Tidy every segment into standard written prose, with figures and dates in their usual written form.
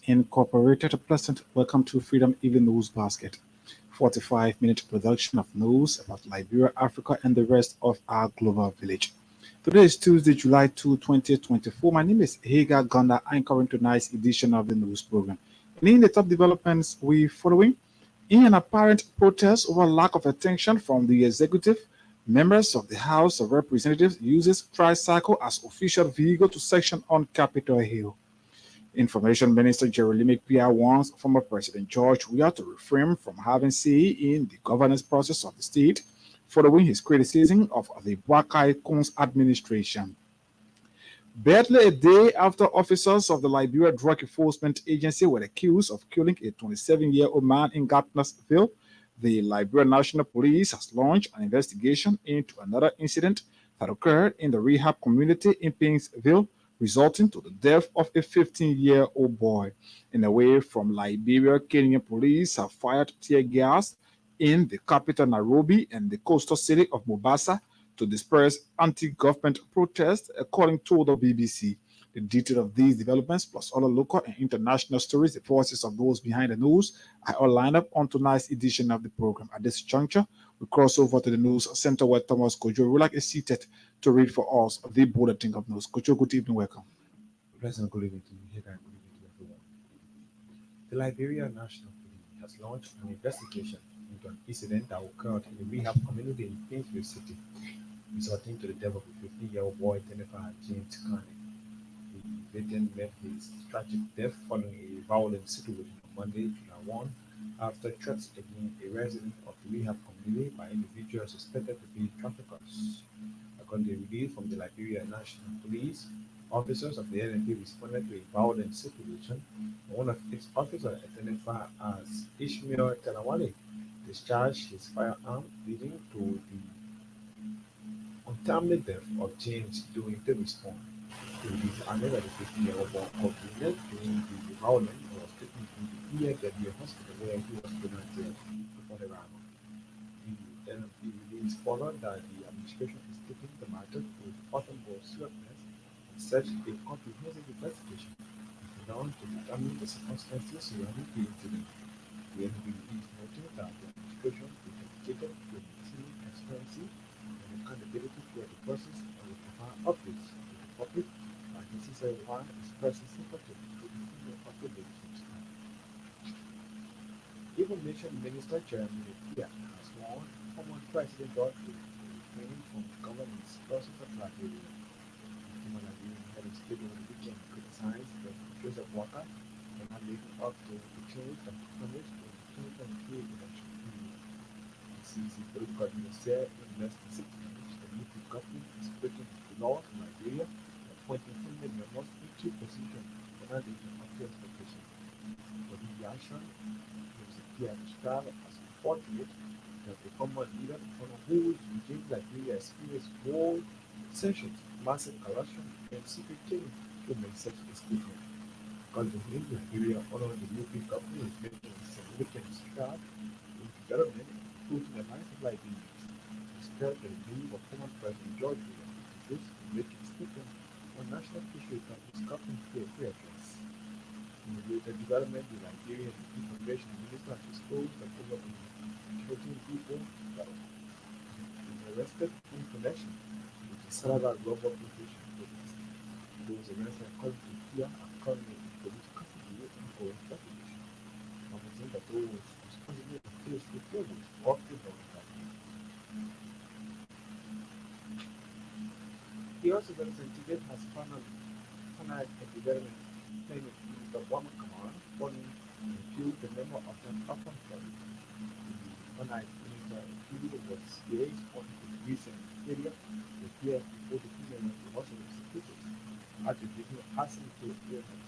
Incorporated. A pleasant welcome to Freedom Even News Basket. 45-minute production of news about Liberia, Africa, and the rest of our global village. Today is Tuesday, July 2, 2024. My name is Hagar Gonda, anchoring tonight's edition of the news program. And in the top developments we following, in an apparent protest over lack of attention from the executive, members of the House of Representatives uses tricycle as official vehicle to section on Capitol Hill. Information Minister Jeremy Pia warns former President George Weah to refrain from having say in the governance process of the state following his criticism of the Bwakai Kun's administration. Barely a day after officers of the Liberia Drug Enforcement Agency were accused of killing a 27-year-old man in Gardnersville, the Liberia National Police has launched an investigation into another incident that occurred in the rehab community in Painesville, resulting to the death of a 15-year-old boy. In a way from Liberia, Kenyan police have fired tear gas in the capital Nairobi and the coastal city of Mombasa to disperse anti-government protests, according to the BBC. The detail of these developments, plus other local and international stories, the voices of those behind the news, are all lined up on tonight's edition of the program. At this juncture, we cross over to the news center where Thomas Kojo Rulak is seated to read for us the bulletin of news. Kojo, good evening, welcome. Pleasant good evening to you here and good evening to everyone. The Liberia National Police has launched an investigation into an incident that occurred in a rehab community in Painesville City, resulting to the death of a 15-year-old boy identified as James Carney. The victim met his tragic death following a violent situation on Monday, July 1, after threats against a resident of the rehab community by individuals suspected to be traffickers. According to a release from the Liberia National Police, officers of the NNP responded to a violent situation. One of its officers, identified as Ishmael Talawale, discharged his firearm, leading to the untimely death of James during the response. It is another 50-year-old boy complained during the violence was taken to the EFW hospital where he was pronounced dead before the rival. The NLP release followed that the administration is taking the matter with utmost seriousness and such a comprehensive investigation is done to determine the circumstances surrounding the incident. The NLP is noting that the administration is dedicated to maintaining transparency and accountability throughout the process and will provide updates to the public and necessary one expressing sympathy to the female of the victims. Information Minister Jeremy Pia has warned former President George Bush to refrain from the government's process of Liberia. The former Liberian head of state over the weekend criticized President Joseph Walker for not living up to the change that he promised in the 2023 election. The CC political administrator said in less than 6 months, the new government is breaking the laws in Liberia, appointing family members into positions for not living up to expectations. For the action, Mr. described as unfortunate that the former leader, one of whose regime Liberia experienced war, sanctions, massive corruption, and secret killing, to make such a statement. According to him, Liberia honored the new government is making a significant stride in development, including the life of Liberians. He described the move of former President George Weah to make a statement on national issues that his government failed to address. In the later development, the Liberian Information Minister has disclosed that over 14 people that were arrested in connection with the Salada Global Information protest. Those arrested, according to Pia, are currently in police custody and ongoing investigation. Promising that those responsible for faced with charges of the government. He also represented has finalized a development payment Minister Wama Kamara following refused the member of an upper body. The finalized minister refused was based on his recent failure to appear before the female was executed after giving asking to appearance.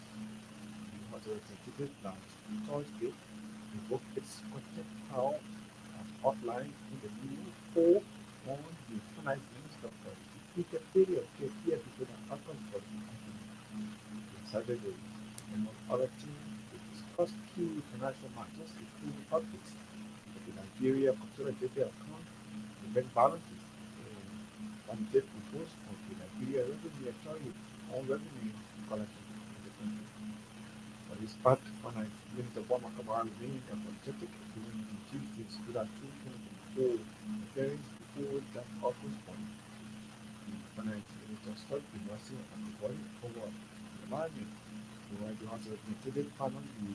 The House of Representatives last Thursday revoked its contempt power as outlined in the new poll on the finalized minister for repeated failure to appear before the upper body. Saturday, among other things, to discuss key international matters, including updates of the Nigeria consolidated account, the bank balances, and validate reports of the Nigeria Revenue Authority on revenue collection in the country. For his part, finance Minister Obama Kamara remained apologetic during the Tuesday's July 2024 appearance before that August point. The finance minister stood reversing and avoiding over the alignment. The White House representative found the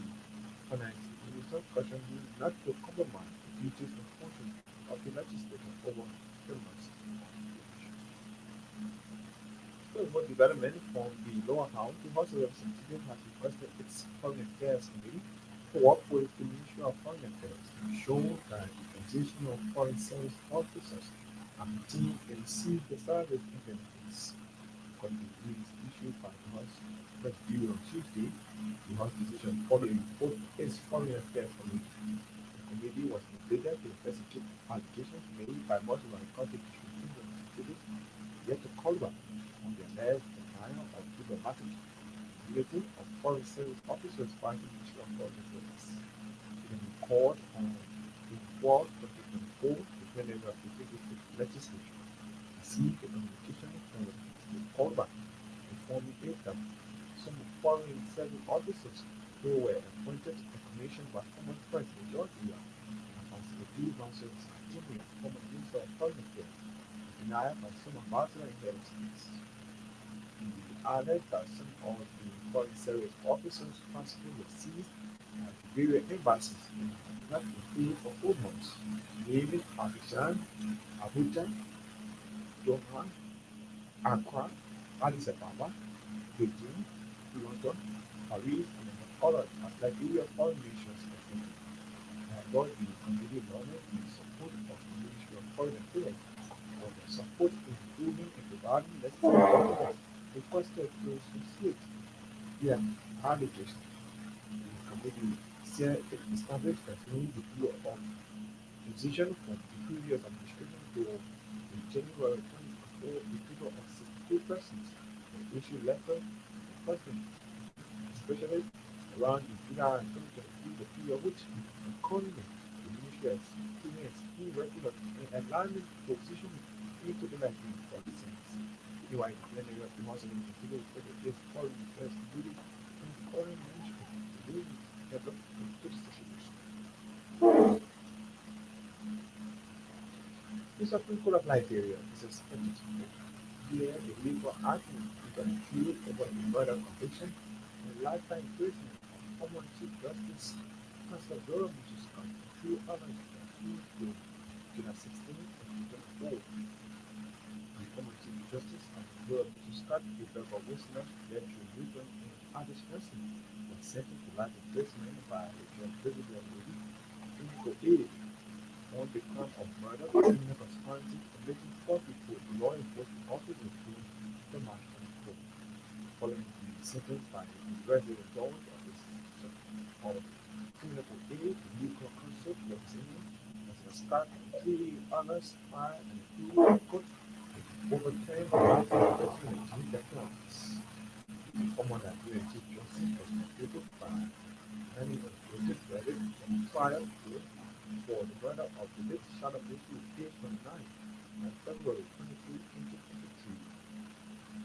finance minister cautioned him not to compromise the duties and functions of the legislature over criminals. Still more development from the lower house, the House of Representatives has requested its Foreign Affairs Committee to work with the Ministry of Foreign Affairs to show that the transition of foreign service officers and team can receive the service and benefits. According to the news issued by the House Press Bureau on Tuesday, the House decision following both its Foreign Affairs Committee. The committee was completed to investigate allegations made by multiple constitutional representatives yet to call back on the alleged denial of diplomatic immunity of foreign service officers by the Ministry of Foreign Affairs. In the court on the 4th, 2024, the Federal Representative Legislature received a communication from the callback informing it that some foreign service officers who were appointed and commissioned by former President George Weah and Ambassador D. Vincent Jr., former Minister of Foreign Affairs, denied by some ambassador in head states. He added that some of the foreign service officers' passports were seized at various embassies in that include for 4 months, namely Abidjan, Abuja, Doha, Accra, Addis Ababa, Beijing, London, Paris, and among others as Liberia foreign nations affected. I got the committee acknowledged the support of the Ministry of Foreign Affairs for the support in improving and providing necessary documents requested to facilitate their allegations. The committee said it established a new review of transition from the previous administration to the January 2024 review of 62 persons and issued letters to the president, especially around the July 2023, the period which, accordingly, the ministry has experienced irregular and alignment position into the Nigerian policies. Meanwhile, the plenary of the Muslim Institute is foreign affairs duty and foreign ministry to develop to the situation. The Supreme Court of Liberia is expected to hear the legal argument to appeal over the murder conviction and lifetime imprisonment of former Chief Justice Pastor Dora Mujiska and three others accused in July 16 and 2024. The former Chief Justice and Dora Mujiska, the Berber Wisner, led to Newton and Addis Person, was sentenced to life imprisonment by the Judge Brigadier Lady Clinical Aid on the crime of murder, criminal conspiracy, committing fraud before the law enforcement officers through the National Court. Following the sentence by the resident judge of clinical aid, the legal counsel representing Mr. Scott and three others filed an appeal to the court to overturn the life imprisonment in the claims. The former Nigerian Chief Justice was convicted by many of the verdict from trial court for the murder of the late Charlotte Issue Day 29 on February 22, 2023.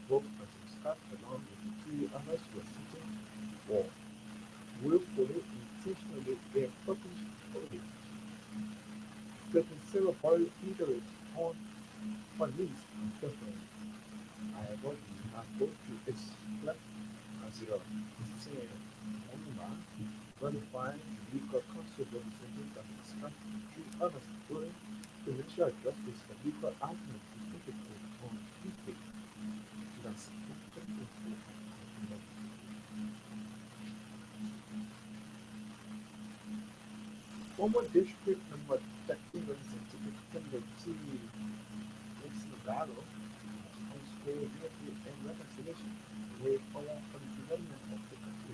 Both Mr. Scott, along with the three others, were sentenced for willfully, intentionally, and purposefully taking several bodily injuries on police and personnel. I have already not go to its left as a insane Onuma, verifying the legal counsel representing that the Scott and three others, including the Ministry of Justice for legal argument to take it on Tuesday, 2024. Former district number 13 representative Timothy Nixon Gallo on school unity and reconciliation way forward for the development of the country.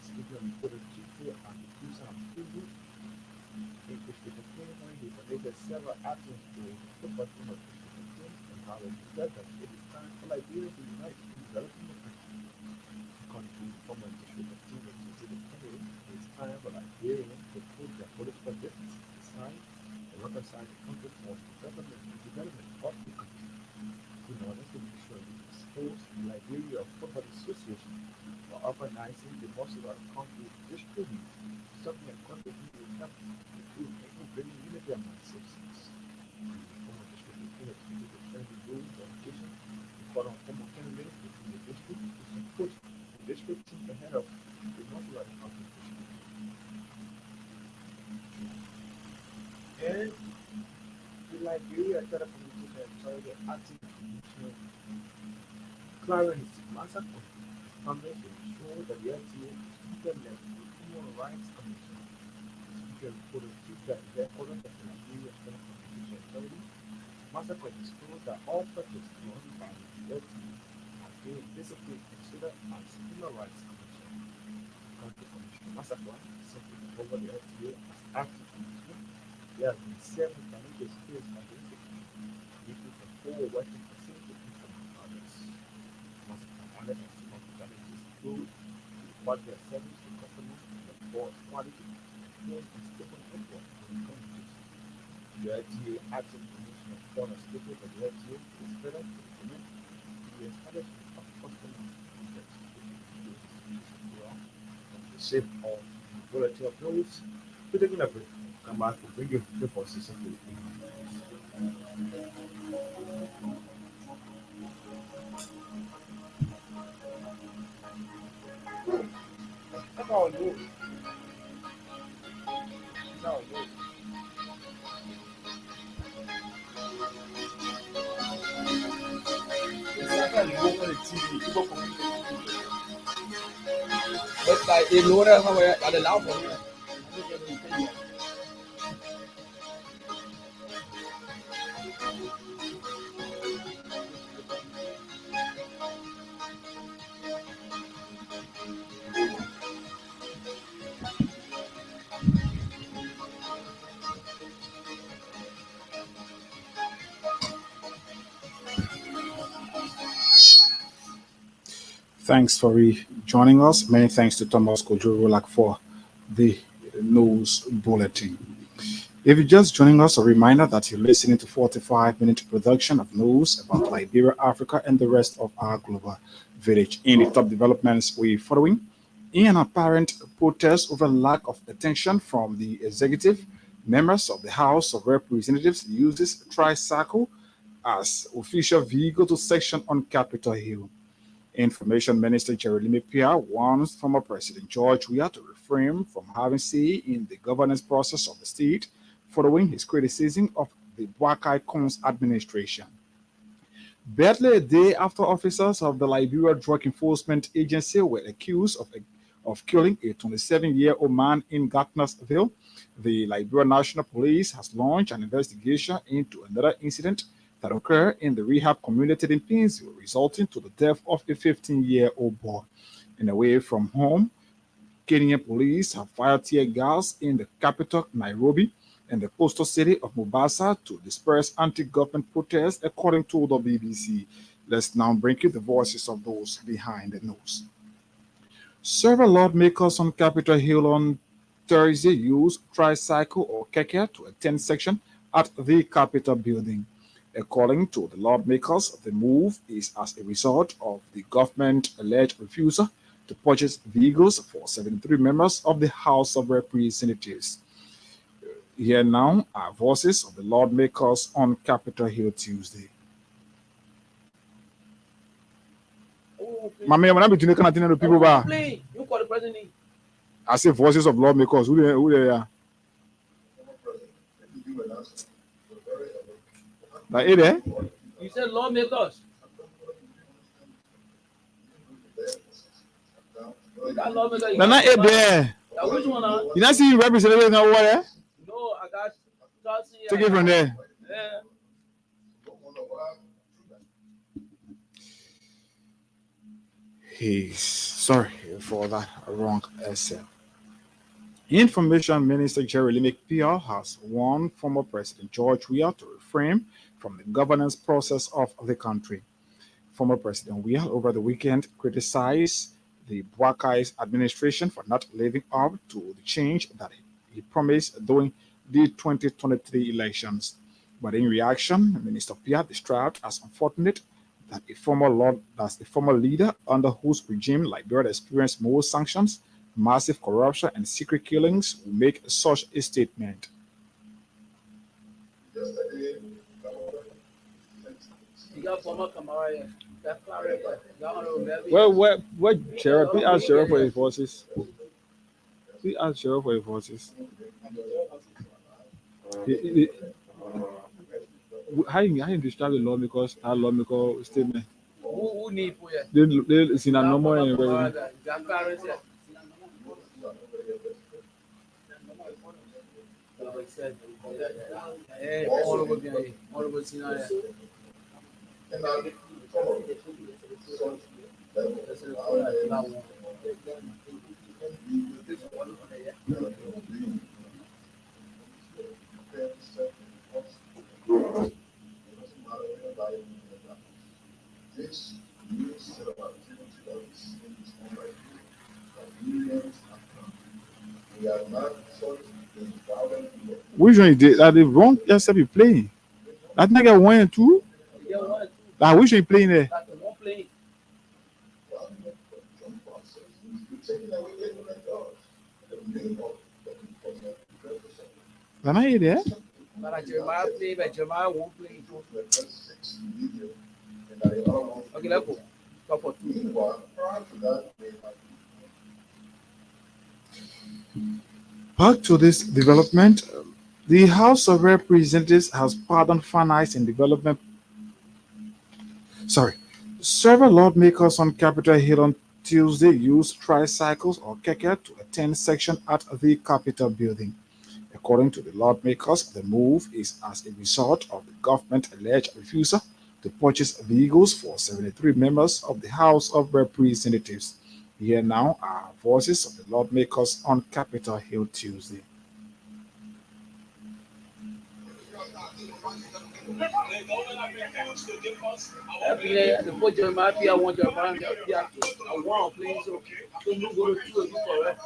Speaking on the Tuesday and the Tucson in which the community he donated several actions to the football team of the and how it said that it is time for Liberia to unite in developing the country. According to the former district of Timothy Kennedy, it is time for Liberians to put their political differences aside and reconcile the country for the development and development of the country. In order to make sure we expose the Liberia Football Association for organizing the most of our Nigeria Telecommunication Authority acting commissioner Clarence Masako Foundation showed that the LTA implemented the Human Rights Commission speaker reported feedback to the headquarters of the Nigeria Telecommunication Authority. Masako disclosed that all projects run by the LTA have been basically considered as Human Rights Commission. County Commissioner Masako simply over the LTA as acting commissioner. There have been 7 challenges faced by the institution, leading to 4 working facility implement projects. Masako added that some of the challenges include the quality of service to customers, the poor quality, and stable network in communities. The LTA acting commissioner found a statement that the LTA is better to implement the establishment of customer projects the shape of the quality of those. We're taking a break. Come back to bring you the process of the no, no, no, no. It's not like you open the TV, people come But like in order somewhere at the loud one. Thanks for joining us. Many thanks to Thomas Kojo for the news bulletin. If you're just joining us, a reminder that you're listening to 45-minute production of news about Liberia, Africa, and the rest of our global village. In the top developments we're following, in an apparent protest over lack of attention from the executive, members of the House of Representatives uses tricycle as official vehicle to section on Capitol Hill. Information Minister Jeremy Pia warns former President George Weah to refrain from having say in the governance process of the state following his criticism of the Bwakai Kons administration. Barely a day after officers of the Liberia Drug Enforcement Agency were accused of killing a 27-year-old man in Gartnersville, the Liberia National Police has launched an investigation into another incident that occurred in the rehab community in Painesville, resulting to the death of a 15-year-old boy. And away from home, Kenyan police have fired tear gas in the capital, Nairobi, and the coastal city of Mombasa to disperse anti-government protests, according to the BBC. Let's now bring you the voices of those behind the news. Several lawmakers on Capitol Hill on Thursday used tricycle or keke to attend section at the Capitol building. According to the lawmakers, the move is as a result of the government's alleged refusal to purchase vehicles for 73 members of the House of Representatives. Here now are voices of the lawmakers on Capitol Hill Tuesday. Mami, I'm not between the people. You call the president. I say voices of lawmakers. Who they are? Like it, eh? You said lawmakers. That lawmaker. They're not it there. Which one? You not see representatives now what, eh? No, I got Take it from there. Yeah. He's sorry for that wrong essay. Information Minister Jeremy Pia has warned former President George Weah to refrain from the governance process of the country. Former President Weah over the weekend criticized the Bwakai's administration for not living up to the change that he promised during the 2023 elections. But in reaction, Minister Pia described as unfortunate that a former leader under whose regime Liberia experienced more sanctions, massive corruption, and secret killings will make such a statement. You got former Kamara. Where Sheriff? Please ask Sheriff for his voices. Please ask Sheriff for his voices. how you describe the lawmakers? That lawmaker statement. Who need for you? They see a normal anyway. All over bien, all over Sinai. Which one you did? That they wrong yourself you playing. That nigga 1 and 2. Yeah, one, That which one you playing there? that's the one playing. Am I there? But Jeremiah play, but Jeremiah won't play. Okay, let's go. Top for two. Back to this development. The House of Representatives has pardoned finance and development. Sorry. Several lawmakers on Capitol Hill on Tuesday used tricycles or keke to attend section at the Capitol building. According to the lawmakers, the move is as a result of the government's alleged refusal to purchase vehicles for 73 members of the House of Representatives. Here now are voices of the lawmakers on Capitol Hill Tuesday. The poor Jeremiah play, I want Jeremiah play. I want to play, so you go to two and you correct.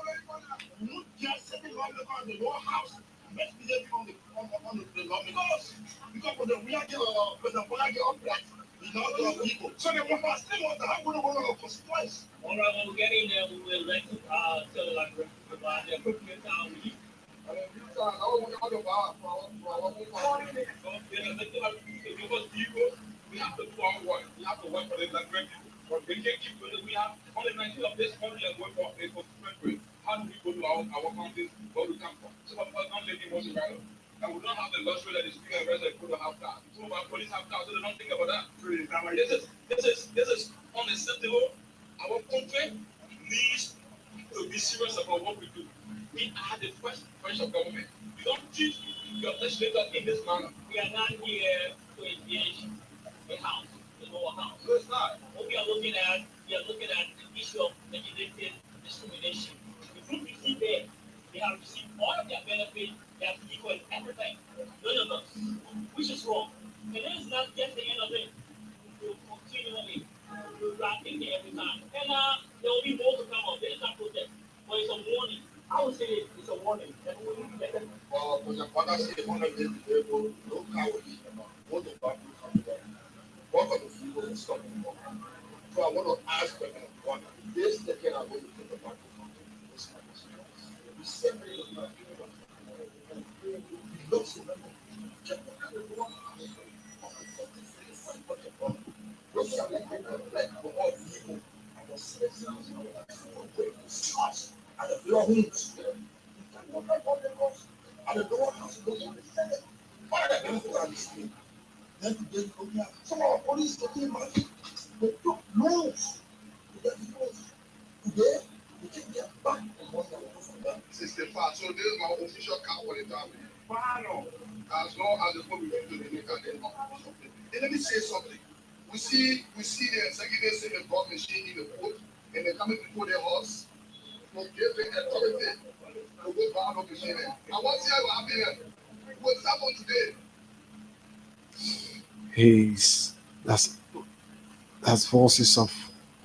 He's that's voices of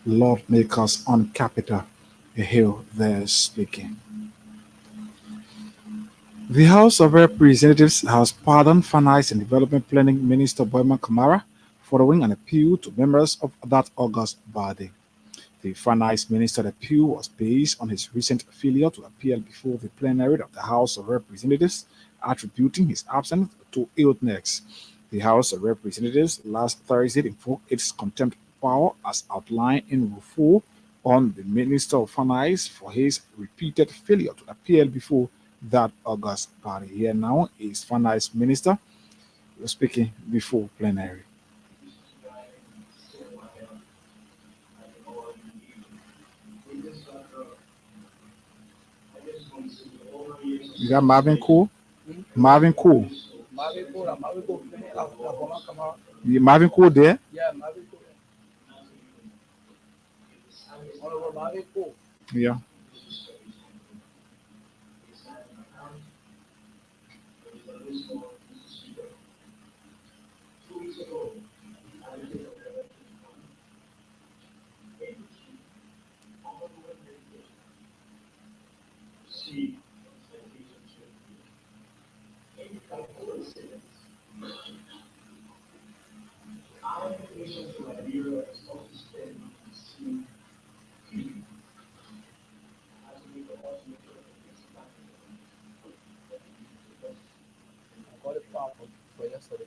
lawmakers on Capitol Hill there speaking. The House of Representatives has pardoned Finance and Development Planning Minister Boyman Kamara following an appeal to members of that August body. The Finance Minister's appeal was based on his recent failure to appear before the plenary of the House of Representatives, attributing his absence to illness. The House of Representatives last Thursday invoked its contempt power as outlined in Rule 4 on the Minister of Finance for his repeated failure to appear before that August body. Here now is Finance Minister speaking before plenary. You got Marvin Cool? Hmm? Marvin Cool. Marvin Cole, la forma Kamara. Marvin Cool there? Yeah, Marvin Cole. Honorable Marvin Cole. Yeah. I got it power for yesterday.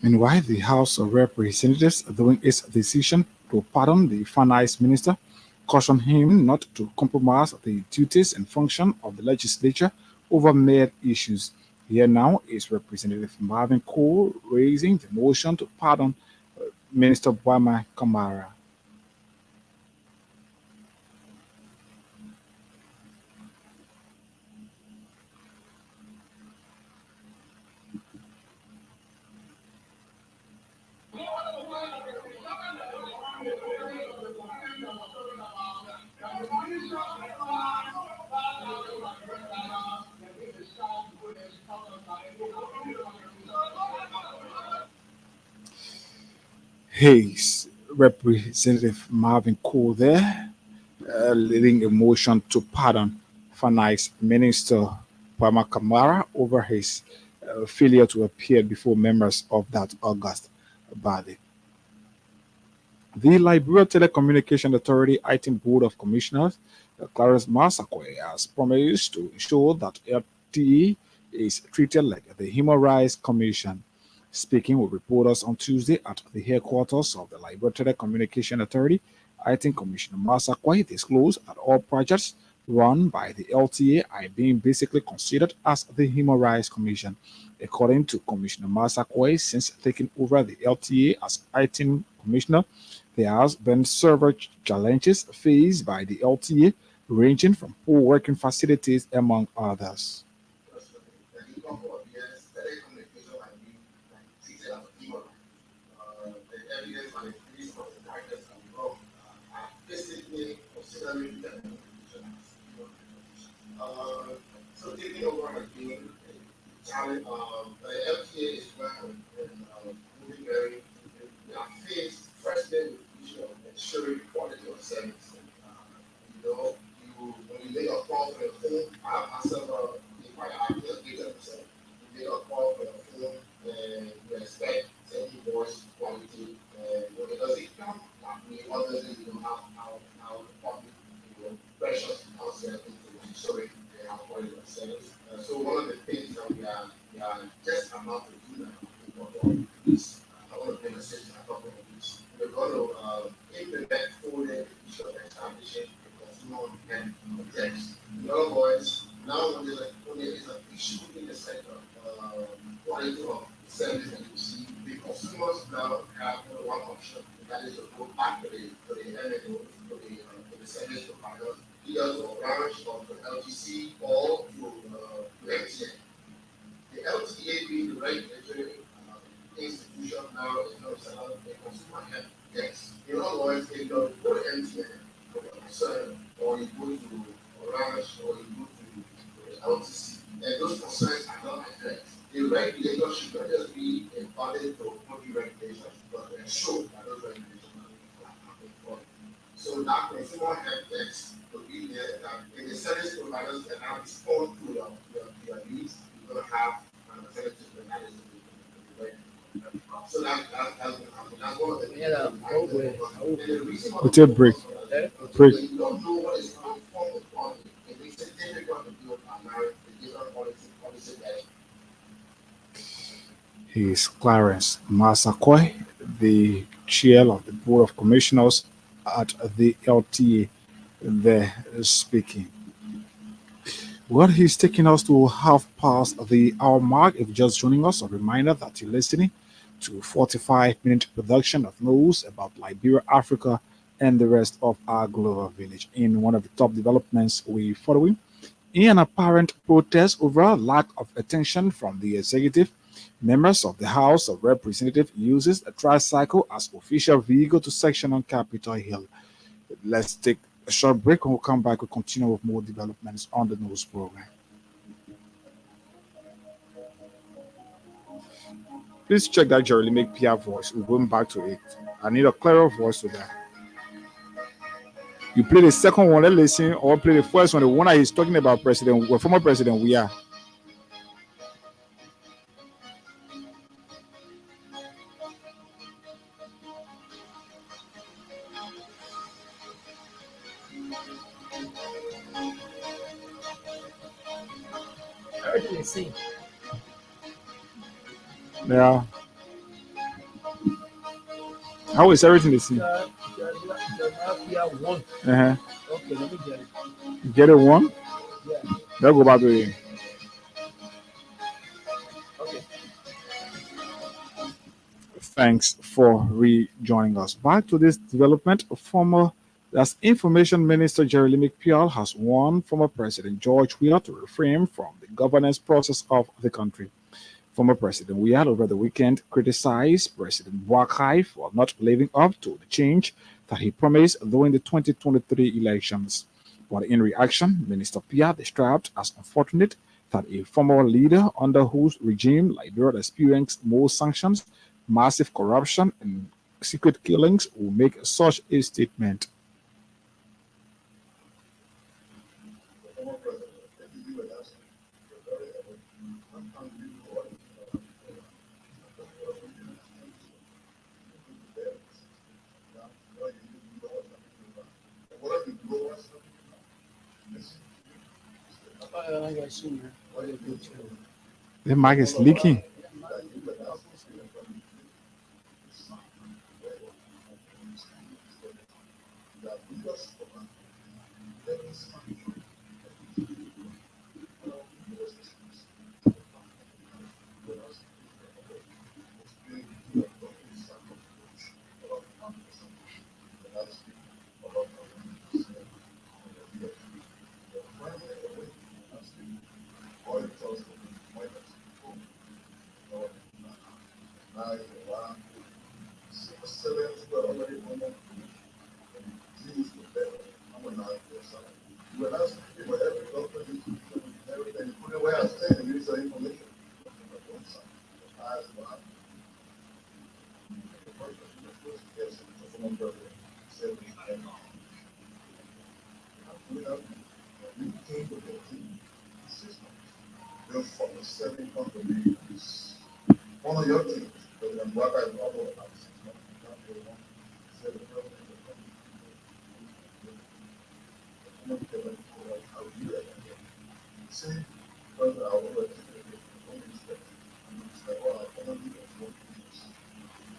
Meanwhile, the House of Representatives, during its decision to pardon the finance minister, cautioned him not to compromise the duties and function of the legislature over mere issues. Here now is Representative Marvin Cole raising the motion to pardon Minister Bwama Kamara. Hayes, Representative Marvin Cole there, leading a motion to pardon Finance Minister Bwama Kamara over his failure to appear before members of that August body. The Liberia Telecommunication Authority Acting Board of Commissioners, Clarence Masakwe, has promised to ensure that LTE is treated like the Human Rights Commission. Speaking with reporters on Tuesday at the headquarters of the Liberia Telecommunication Authority, Acting Commissioner Masakwe disclosed that all projects run by the LTA are being basically considered as the Human Rights Commission. According to Commissioner Masakwe, since taking over the LTA as acting commissioner, there has been several challenges faced by the LTA, ranging from poor working facilities, among others. consumers now have one option, and that is to go back to the MNO, to the service providers, either to Orange or to LTC or to MTN. The LTA being the regulatory institution now is not set up a consumer health. Yes. In other words, if you go to MTN for your concern, or you go to Orange, or you go to LTC, and those concerns are not addressed, the regulator should not just be embodied to body regulations, but to ensure that those regulations are employed. So that consumer health desk to be there, that in the service providers can now respond to your needs, you're going to have an alternative to that is the regulator. So that's what happened. That's one of the Yeah, and the reason why We take break. Break. when you don't know what is coming from the body, it makes it difficult to build a marriage, the different policy that He is Clarence Massaquoi, the chair of the Board of Commissioners at the LTA, there speaking. Well, he's taking us to half past the hour mark. If you're just joining us, a reminder that you're listening to 45-minute production of news about Liberia, Africa, and the rest of our global village. In one of the top developments we following, in an apparent protest over a lack of attention from the executive, members of the House of Representatives uses a tricycle as official vehicle to section on Capitol Hill. Let's take a short break and we'll come back. We'll continue with more developments on the news program. Please check that Jerry make PR voice. We're going back to it. I need a clearer voice to that. You play the second one, let's listen, or play the first one, the one that he's talking about President, well, former President we are. everything is same. Yeah. How is everything the same? Yeah, one. Uh-huh. Okay, let me get it. Get it one? Yeah. Let's go back to it. Okay. Thanks for rejoining us. Back to this development, former as Information Minister Jerry McPhail has warned former President George Weah to refrain from the governance process of the country. Former President Weah over the weekend criticized President Buakai for not living up to the change that he promised during the 2023 elections. But in reaction, Minister Pia described as unfortunate that a former leader under whose regime Liberia experienced more sanctions, massive corruption, and secret killings will make such a statement. The mic is leaking. one of your teams, President Buakai, see, whether I will let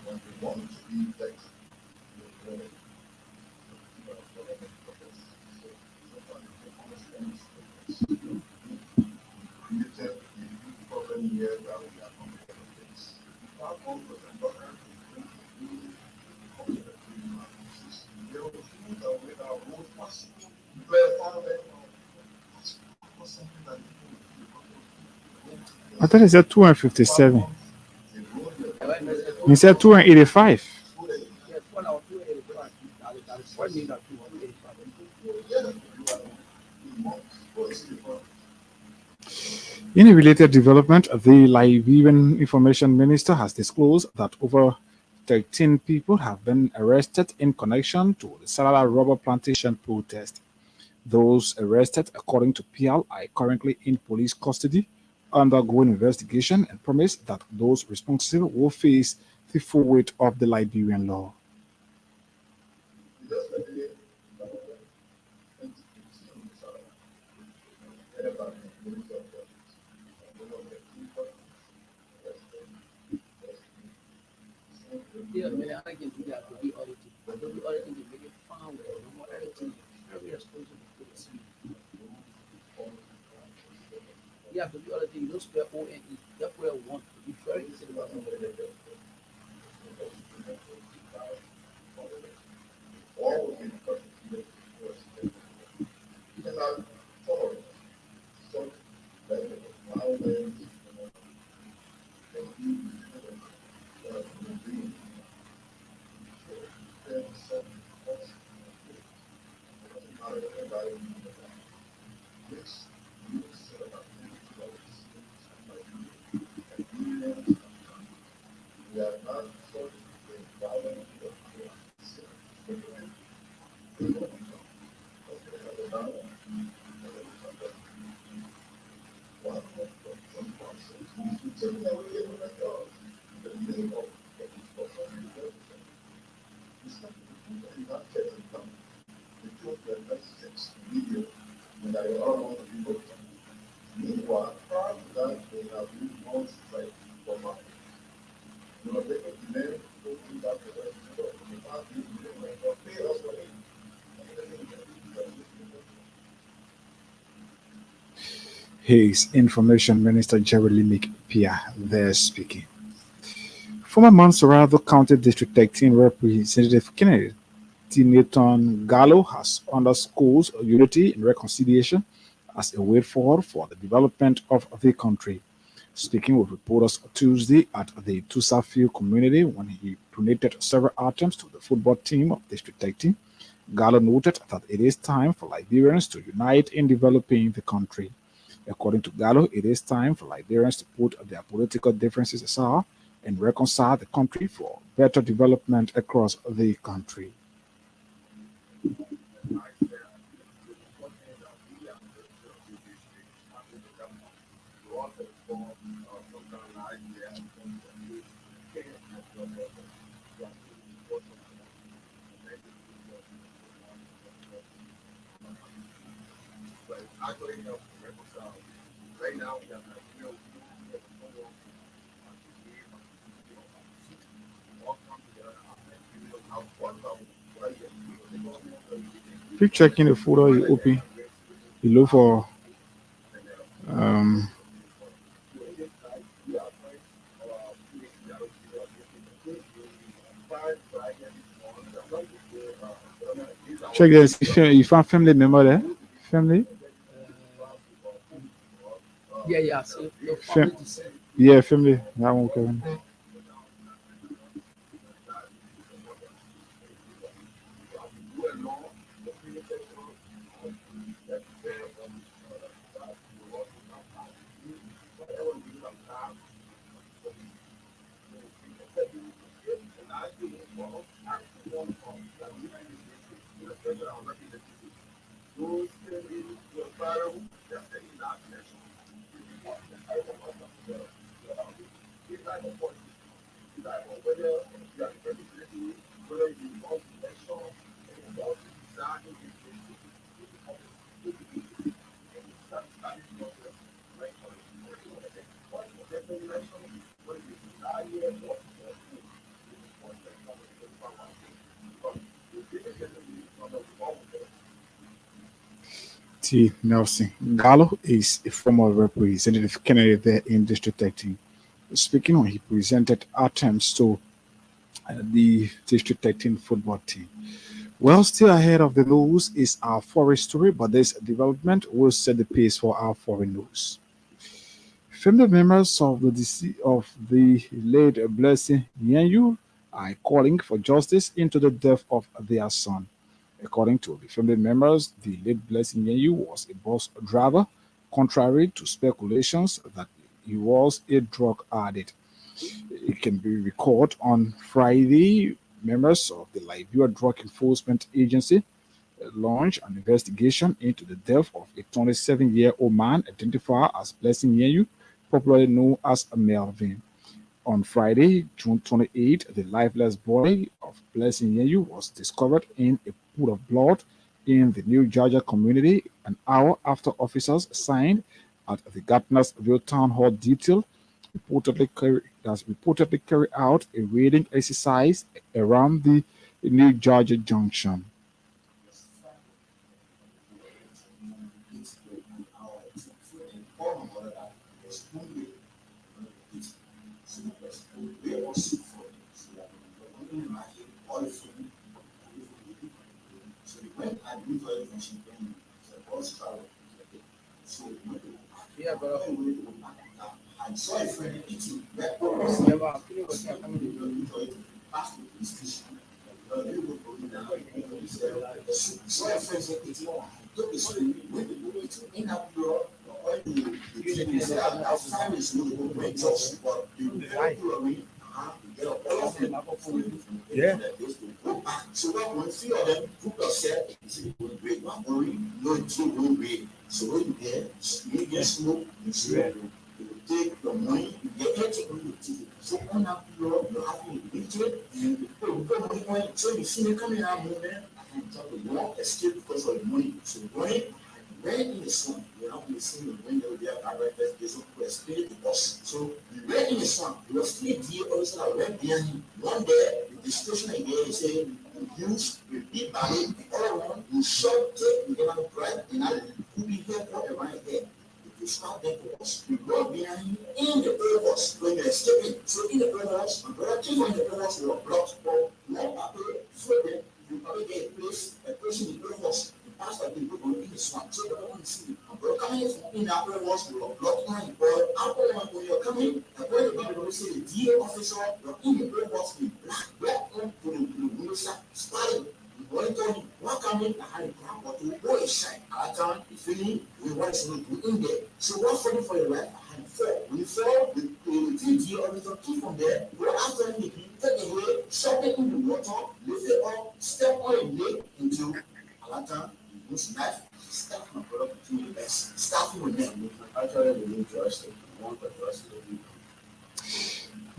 when they want to be like created a problem here that we are not going to face. I thought he said 257. Right now, it's He said 285. yes, 1 hour, 285. That is 4 minutes, 285. In a related development, the Liberian Information Minister has disclosed that over 13 people have been arrested in connection to the Salala rubber plantation protest. Those arrested, according to PL, are currently in police custody, undergoing investigation, and promised that those responsible will face the full weight of the Liberian law. Yeah, man, I can do that to be audited. But don't be auditing to make it found. No more editing. Very responsible to the city. You have to be auditing. You don't spell ONE. That's where I want to be very easy about it. His Information Minister Jeremy Pia there speaking. Former Montserrado County District 13 Representative Kennedy Nathan Gallo has underscores unity and reconciliation as a way forward for the development of the country. Speaking with reporters Tuesday at the Tusafil community when he donated several items to the football team of District 13, Gallo noted that it is time for Liberians to unite in developing the country. According to Gallo, it is time for Liberians to put their political differences aside and reconcile the country for better development across the country. Keep checking the folder you open. You look for um, check this. You found family member there. Family. Yeah, yeah. So your Fam- family to see. yeah, family. That one, Kevin. T. Nelson Gallo is a former representative candidate there in District 13. Speaking on, he presented attempts to the District 13 football team. Well, still ahead of the news is our forest story, but this development will set the pace for our foreign news. Family members of the late Blessing Nyanyu are calling for justice into the death of their son. According to the family members, the late Blessing Nyanyu was a bus driver, contrary to speculations that he was a drug addict. It can be recalled on Friday, members of the Liberia Drug Enforcement Agency launched an investigation into the death of a 27-year-old man identified as Blessing Nyeyu, popularly known as Melvin. On Friday, June 28th, the lifeless body of Blessing Nyeyu was discovered in a pool of blood in the New Georgia community an hour after officers signed at the Gardnersville Town Hall detail reportedly carried out a raiding exercise around the New Georgia junction. Yeah, but Yeah.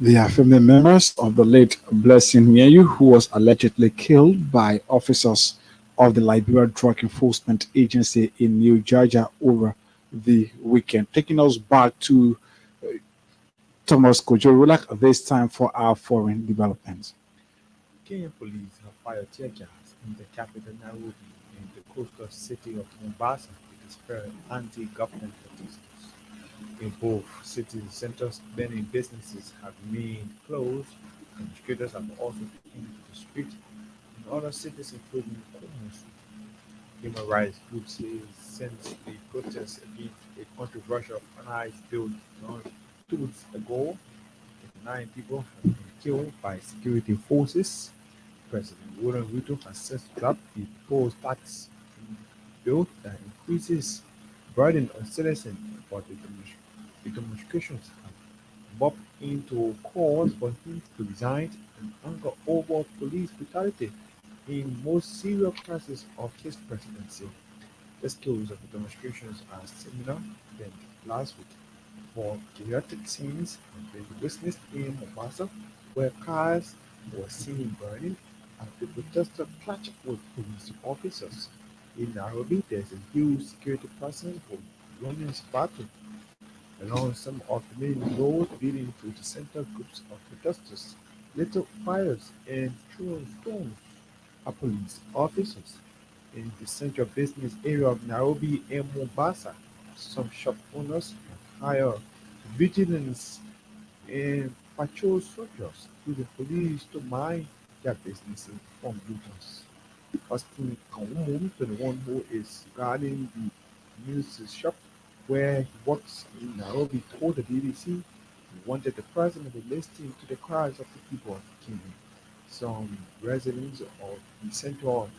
They are family members of the late Blessing Nyeyu, who was allegedly killed by officers of the Liberia Drug Enforcement Agency in New Georgia over the weekend. Taking us back to Thomas Kojorulak, this time for our foreign developments. Kenyan police have fired tear gas in the capital Nairobi and the coastal city of Mombasa to disperse anti-government protesters. In both city centers, many businesses have remained closed. Demonstrators have also taken to the street in other cities, including Kumasi. Human rights groups say since the protests against a controversial finance bill launched 2 weeks ago, 39 people have been killed by security forces. President William Ruto has since dropped the proposed tax bill that increases burden on citizens, but the demonstrations have bumped into calls for him to resign and anger over police brutality in most serious crisis of his presidency. The scales of the demonstrations are similar than last week. More chaotic scenes have been witnessed in Mombasa, where cars were seen burning after protesters clashed with police officers. In Nairobi, there's a huge security presence for Women's Battle along some of the main roads leading to the center. Groups of protesters lit up fires and threw stones at police officers. In the central business area of Nairobi and Mombasa, some shop owners have hired vigilance and patrol soldiers to the police to mind their business from looters. Austin Kawumu, 21, who is guarding the news shop where he works in Nairobi, told the BBC he wanted the president to listen to the cries of the people of Kenya. Some residents of the central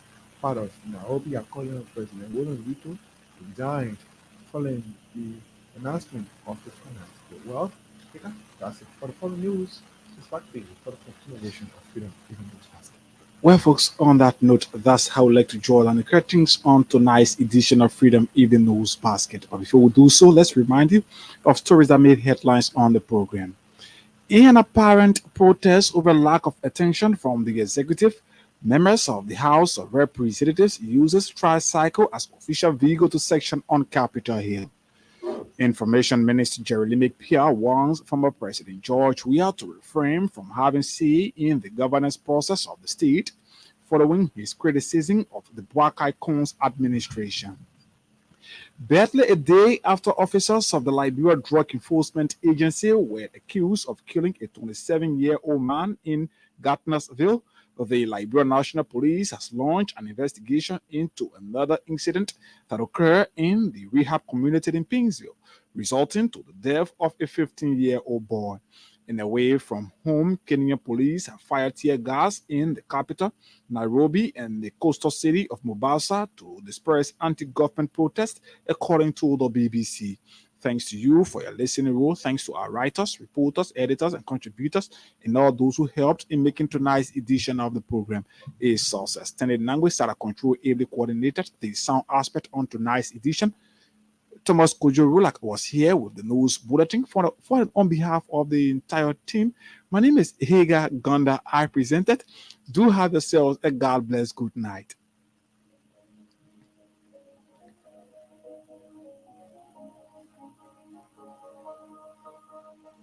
part of Nairobi are calling on President William Ruto to resign following the announcement of the finance. Well, Peter, that's it for the following news. It's back to you for the continuation of Freedom Even News Basket. Well, folks, on that note, that's how I'd like to draw the curtains on tonight's edition of Freedom Evening News Basket. But before we do so, let's remind you of stories that made headlines on the program. In an apparent protest over lack of attention from the executive, members of the House of Representatives uses tricycle as official vehicle to section on Capitol Hill. Information Minister Jeremy Pierre warns former President George Weah to refrain from having say in the governance process of the state, following his criticism of the Black Icons administration. Barely a day after officers of the Liberia Drug Enforcement Agency were accused of killing a 27-year-old man in Gatnersville, the Liberia National Police has launched an investigation into another incident that occurred in the rehab community in Pingsville, resulting to the death of a 15-year-old boy. In away from home, Kenyan police have fired tear gas in the capital, Nairobi, and the coastal city of Mombasa to disperse anti-government protests, according to the BBC. Thanks to you for your listening role. Thanks to our writers, reporters, editors, and contributors, and all those who helped in making tonight's edition of the program a success. Tenet Language, Sarah Control, ably coordinated the sound aspect on tonight's edition. Thomas Kojo Rulak was here with the news bulletin on behalf of the entire team. My name is Hagar Gonda. I presented. Do have yourselves a God bless good night.